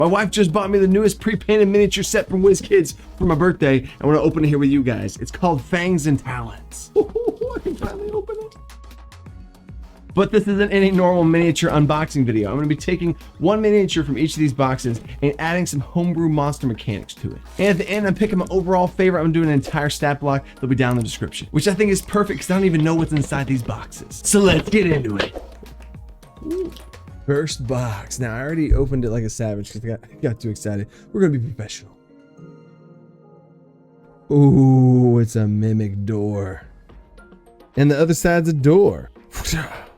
My wife just bought me the newest pre-painted miniature set from Wizkids for my birthday. I want to open it here with you guys. It's called Fangs and Talons. I can finally open it. But this isn't any normal miniature unboxing video. I'm going to be taking one miniature from each of these boxes and adding some homebrew monster mechanics to it. And at the end, I'm picking my overall favorite. I'm doing an entire stat block. They'll be down in the description, which I think is perfect because I don't even know what's inside these boxes. So let's get into it. First box. Now, I already opened it like a savage because I got too excited. We're going to be professional. Ooh, it's a mimic door. And the other side's a door.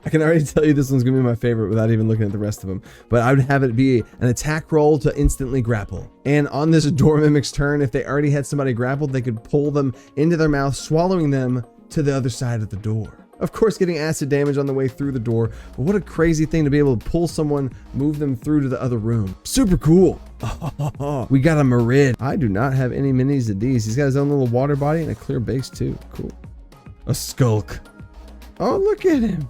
I can already tell you this one's gonna be my favorite without even looking at the rest of them, but I would have it be an attack roll to instantly grapple. And on this door mimic's turn, if they already had somebody grappled, they could pull them into their mouth, swallowing them to the other side of the door. Of course, getting acid damage on the way through the door, but what a crazy thing to be able to pull someone, move them through to the other room. Super cool. We got a Merid. I do not have any minis of these. He's got his own little water body and a clear base too. Cool. A Skulk. Oh, look at him.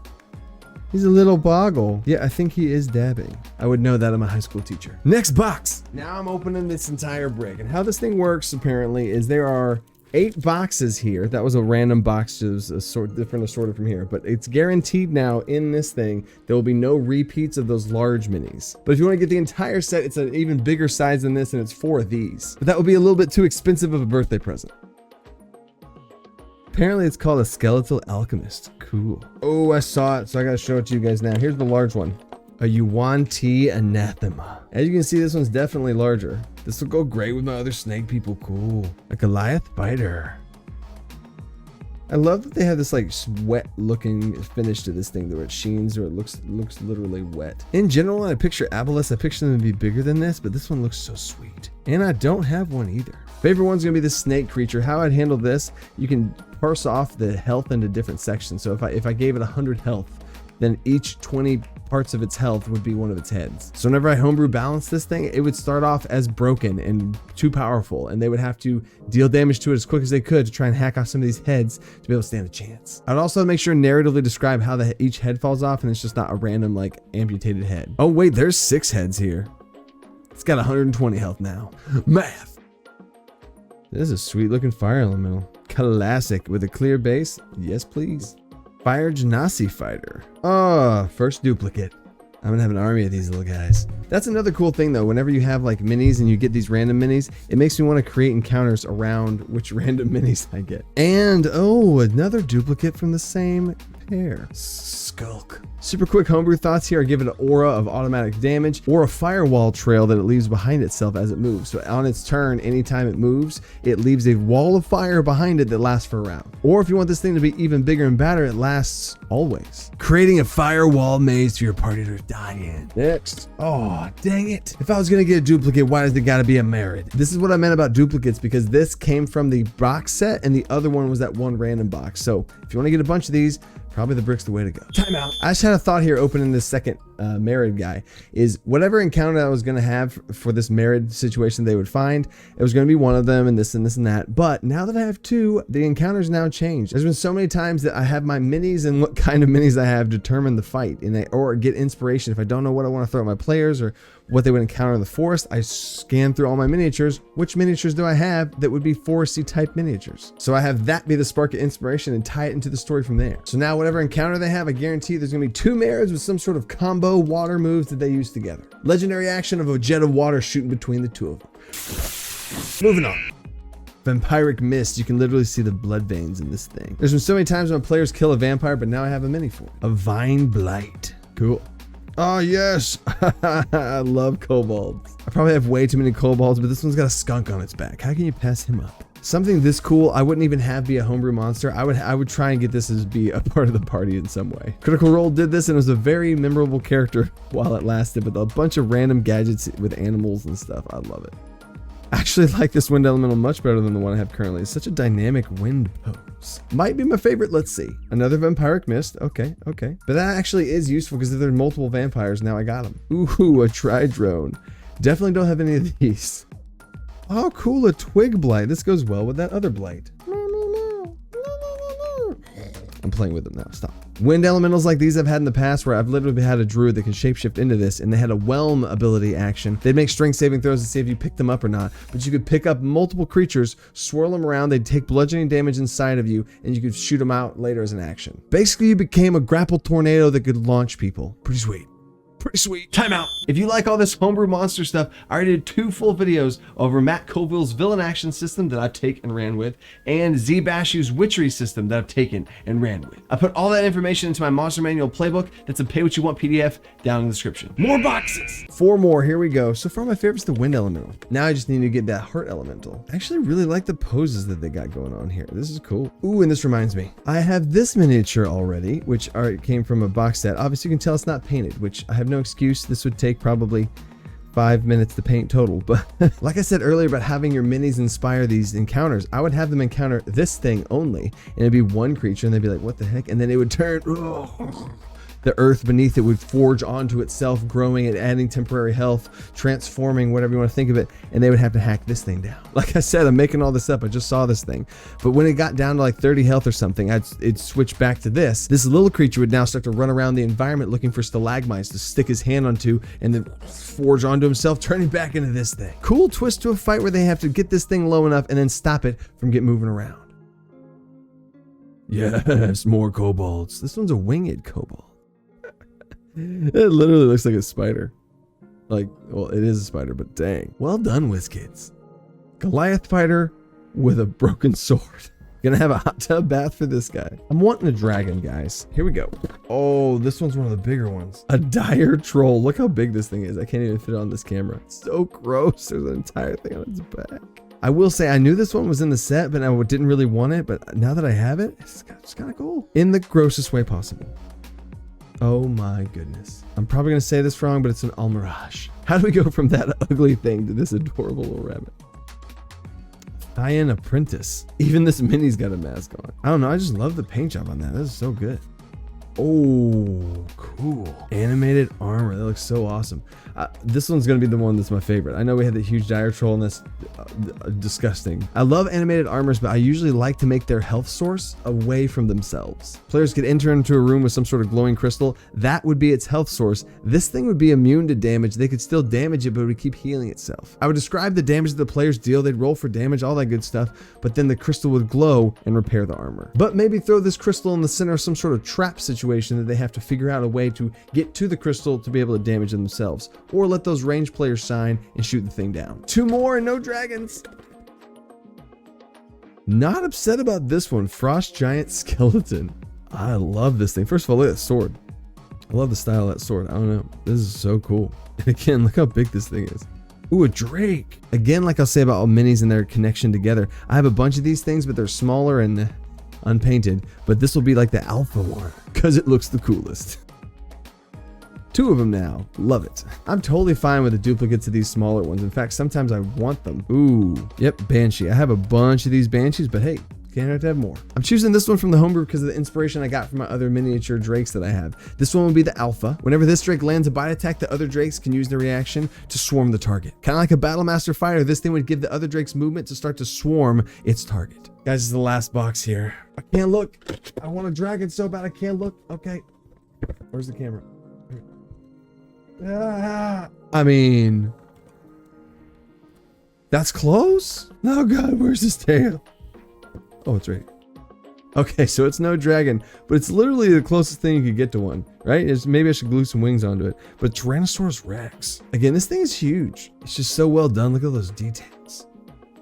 He's a little boggle. Yeah, I think he is dabbing. I would know that. I'm a high school teacher. Next box. Now I'm opening this entire brick. And how this thing works, apparently, is there are 8 boxes here. That was a random box. It was different assorted from here. But it's guaranteed now in this thing, there will be no repeats of those large minis. But if you want to get the entire set, it's an even bigger size than this, and it's 4 of these. But that would be a little bit too expensive of a birthday present. Apparently it's called a Skeletal Alchemist. Cool. Oh, I saw it, so I gotta show it to you guys now. Here's the large one. A Yuan Ti Anathema. As you can see, this one's definitely larger. This will go great with my other snake people. Cool. A Goliath Biter. I love that they have this like wet looking finish to this thing, where it sheens or it looks literally wet. In general, when I picture Aboleths, I picture them to be bigger than this, but this one looks so sweet. And I don't have one either. Favorite one's gonna be this snake creature. How I'd handle this, you can parse off the health into different sections. So if I gave it 100 health, then each 20 parts of its health would be one of its heads. So whenever I homebrew balance this thing, it would start off as broken and too powerful, and they would have to deal damage to it as quick as they could to try and hack off some of these heads to be able to stand a chance. I'd also make sure narratively describe how each head falls off, and it's just not a random like amputated head. Oh wait, there's 6 heads here. It's got 120 health now. Math. This is a sweet looking fire elemental. Classic with a clear base. Yes, please. Fire Genasi Fighter. Oh, first duplicate. I'm gonna have an army of these little guys. That's another cool thing though. Whenever you have like minis and you get these random minis, it makes me want to create encounters around which random minis I get. And oh, another duplicate from the same pair. Skulk. Super quick homebrew thoughts here. I give it an aura of automatic damage or a firewall trail that it leaves behind itself as it moves. So on its turn, anytime it moves, it leaves a wall of fire behind it that lasts for a round. Or if you want this thing to be even bigger and badder, it lasts always. Creating a firewall maze for your party to die in. Next. Oh, dang it. If I was gonna get a duplicate, why does it gotta be a Merid? This is what I meant about duplicates, because this came from the box set and the other one was that one random box. So if you want to get a bunch of these, probably the brick's the way to go. Time out. I just had a thought here opening this second Merid guy, is whatever encounter I was going to have for this Merid situation they would find, it was going to be one of them and this and this and that. But now that I have 2, the encounters now changed. There's been so many times that I have my minis and what kind of minis I have determine the fight, and or get inspiration. If I don't know what I want to throw at my players or what they would encounter in the forest, I scan through all my miniatures. Which miniatures do I have that would be foresty type miniatures? So I have that be the spark of inspiration and tie it into the story from there. So now whatever encounter they have, I guarantee there's gonna be 2 Merids with some sort of combo water moves that they use together. Legendary action of a jet of water shooting between the 2 of them. Moving on. Vampiric Mist. You can literally see the blood veins in this thing. There's been so many times when players kill a vampire, but now I have a mini for it. A Vine Blight. Cool. Oh yes, I love kobolds. I probably have way too many kobolds, but this one's got a skunk on its back. How can you pass him up? Something this cool, I wouldn't even have be a homebrew monster. I would try and get this as be a part of the party in some way. Critical Role did this and it was a very memorable character while it lasted, with a bunch of random gadgets with animals and stuff. I love it. I actually like this wind elemental much better than the one I have currently. It's such a dynamic wind pose. Might be my favorite. Let's see. Another Vampiric Mist. Okay. But that actually is useful because if there are multiple vampires, now I got them. Ooh, a Tri-Drone. Definitely don't have any of these. Oh, cool. A Twig Blight. This goes well with that other Blight. I'm playing with them now. Stop. Wind elementals like these I've had in the past where I've literally had a druid that can shapeshift into this, and they had a whelm ability action. They'd make strength saving throws to see if you picked them up or not, but you could pick up multiple creatures, swirl them around, they'd take bludgeoning damage inside of you, and you could shoot them out later as an action. Basically, you became a grapple tornado that could launch people. Pretty sweet. Pretty sweet. Time out. If you like all this homebrew monster stuff, I already did 2 full videos over Matt Colville's villain action system that I've taken and ran with, and Z Bashu's witchery system that I've taken and ran with. I put all that information into my Monster Manual playbook. That's a pay what you want PDF down in the description. More boxes. 4 more. Here we go. So far, my favorite's the wind elemental. Now I just need to get that heart elemental. I actually really like the poses that they got going on here. This is cool. Ooh, and this reminds me. I have this miniature already, which came from a box set. Obviously, you can tell it's not painted, which I have no excuse. This would take probably 5 minutes to paint total, but like I said earlier about having your minis inspire these encounters, I would have them encounter this thing only, and it'd be one creature, and they'd be like, what the heck? And then it would turn, the earth beneath it would forge onto itself, growing and adding temporary health, transforming, whatever you want to think of it, and they would have to hack this thing down. Like I said, I'm making all this up. I just saw this thing. But when it got down to like 30 health or something, it'd switch back to this. This little creature would now start to run around the environment looking for stalagmites to stick his hand onto and then forge onto himself, turning back into this thing. Cool twist to a fight where they have to get this thing low enough and then stop it from getting moving around. Yes, more kobolds. This one's a winged kobold. It literally looks like a spider. Like, well, it is a spider, but dang. Well done, Wizkids. Goliath fighter with a broken sword. Gonna have a hot tub bath for this guy. I'm wanting a dragon, guys. Here we go. Oh, this one's one of the bigger ones. A dire troll. Look how big this thing is. I can't even fit it on this camera. It's so gross. There's an entire thing on its back. I will say I knew this one was in the set, but I didn't really want it. But now that I have it, it's kind of cool. In the grossest way possible. Oh my goodness. I'm probably going to say this wrong, but it's an almirage. How do we go from that ugly thing to this adorable little rabbit? Tie-in apprentice. Even this mini's got a mask on. I don't know. I just love the paint job on that. This is so good. Oh, cool. Animated armor. That looks so awesome. This one's going to be the one that's my favorite. I know we had the huge dire troll and that's disgusting. I love animated armors, but I usually like to make their health source away from themselves. Players could enter into a room with some sort of glowing crystal. That would be its health source. This thing would be immune to damage. They could still damage it, but it would keep healing itself. I would describe the damage that the players deal. They'd roll for damage, all that good stuff, but then the crystal would glow and repair the armor. But maybe throw this crystal in the center of some sort of trap situation that they have to figure out a way to get to the crystal to be able to damage themselves. Or let those range players shine and shoot the thing down. 2 more and no dragons. Not upset about this one. Frost Giant Skeleton. I love this thing. First of all, look at that sword. I love the style of that sword. I don't know. This is so cool. And again, look how big this thing is. Ooh, a drake. Again, like I'll say about all minis and their connection together. I have a bunch of these things, but they're smaller and unpainted. But this will be like the alpha one because it looks the coolest. 2 of them now. Love it. I'm totally fine with the duplicates of these smaller ones. In fact, sometimes I want them. Ooh, yep, Banshee. I have a bunch of these Banshees, but hey, can't have to have more. I'm choosing this one from the homebrew because of the inspiration I got from my other miniature drakes that I have. This one will be the alpha. Whenever this drake lands a bite attack, the other drakes can use their reaction to swarm the target. Kind of like a Battlemaster fighter, this thing would give the other drakes movement to start to swarm its target. Guys, this is the last box here. I can't look. I want a dragon so bad I can't look. Okay. Where's the camera? I mean, that's close. Oh God, where's his tail? Oh, it's right. Okay, so it's no dragon, but it's literally the closest thing you could get to one, right? Maybe I should glue some wings onto it. But Tyrannosaurus Rex. Again, this thing is huge. It's just so well done. Look at those details.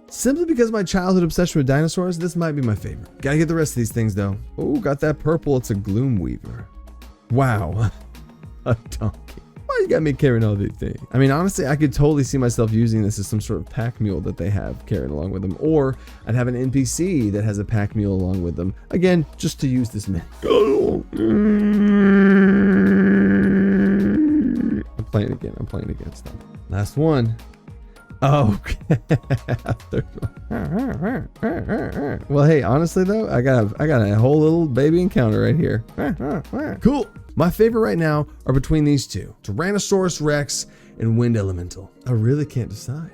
Simply because of my childhood obsession with dinosaurs, this might be my favorite. Gotta get the rest of these things though. Oh, got that purple. It's a Gloom Weaver. Wow. A donkey. Why you got me carrying all these things? I mean, honestly, I could totally see myself using this as some sort of pack mule that they have carrying along with them. Or I'd have an NPC that has a pack mule along with them. Again, just to use this man. I'm playing again. Stop. Last one. Oh, third one. Well, hey, honestly though, I got a whole little baby encounter right here. Cool. My favorite right now are between these two, Tyrannosaurus Rex and Wind Elemental. I really can't decide.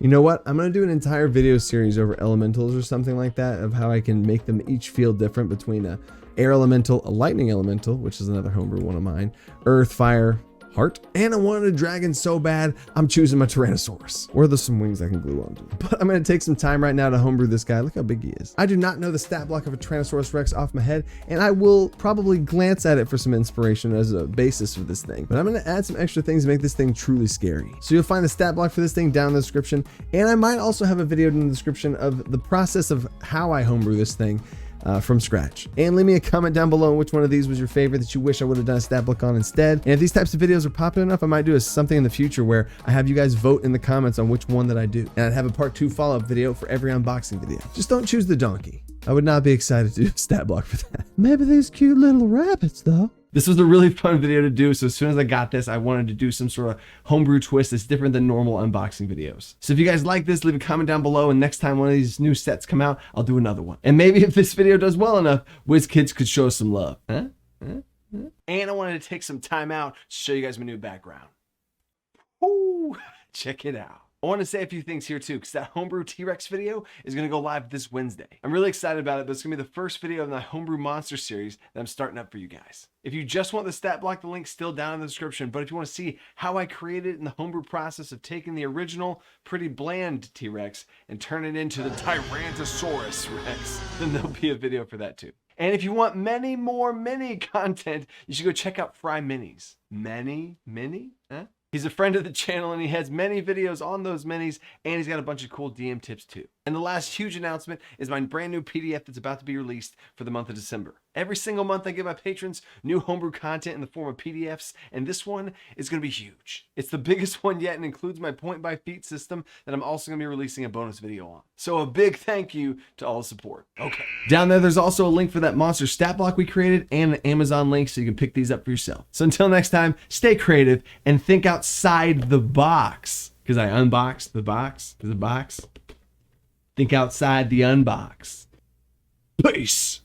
You know what? I'm going to do an entire video series over elementals or something like that, of how I can make them each feel different between a air elemental, a lightning elemental, which is another homebrew one of mine, earth, fire, heart, and I wanted a dragon so bad, I'm choosing my Tyrannosaurus. Or there's some wings I can glue onto. But I'm going to take some time right now to homebrew this guy. Look how big he is. I do not know the stat block of a Tyrannosaurus Rex off my head, and I will probably glance at it for some inspiration as a basis for this thing. But I'm going to add some extra things to make this thing truly scary. So you'll find the stat block for this thing down in the description, and I might also have a video in the description of the process of how I homebrew this thing from scratch. And leave me a comment down below which one of these was your favorite that you wish I would have done a stat block on instead. And if these types of videos are popular enough, I might do something in the future where I have you guys vote in the comments on which one that I do. And I'd have a part 2 follow-up video for every unboxing video. Just don't choose the donkey. I would not be excited to do a stat block for that. Maybe these cute little rabbits though. This was a really fun video to do, so as soon as I got this, I wanted to do some sort of homebrew twist that's different than normal unboxing videos. So if you guys like this, leave a comment down below, and next time one of these new sets come out, I'll do another one. And maybe if this video does well enough, Wizkids could show us some love. And I wanted to take some time out to show you guys my new background. Ooh, check it out. I want to say a few things here too, because that Homebrew T-Rex video is going to go live this Wednesday. I'm really excited about it, but it's going to be the first video in the Homebrew Monsters series that I'm starting up for you guys. If you just want the stat block, the link's still down in the description, but if you want to see how I created in the homebrew process of taking the original, pretty bland T-Rex and turn it into the Tyrannosaurus Rex, then there'll be a video for that too. And if you want many more mini content, you should go check out Fry Minis. Mini? Huh? He's a friend of the channel and he has many videos on those minis, and he's got a bunch of cool DM tips too. And the last huge announcement is my brand new PDF that's about to be released for the month of December. Every single month I give my patrons new homebrew content in the form of PDFs, and this one is going to be huge. It's the biggest one yet and includes my point by feet system that I'm also going to be releasing a bonus video on. So a big thank you to all the support. Okay. Down there's also a link for that monster stat block we created and an Amazon link so you can pick these up for yourself. So until next time, stay creative and think outside the box. Because I unboxed the box. Think outside the unbox. Peace.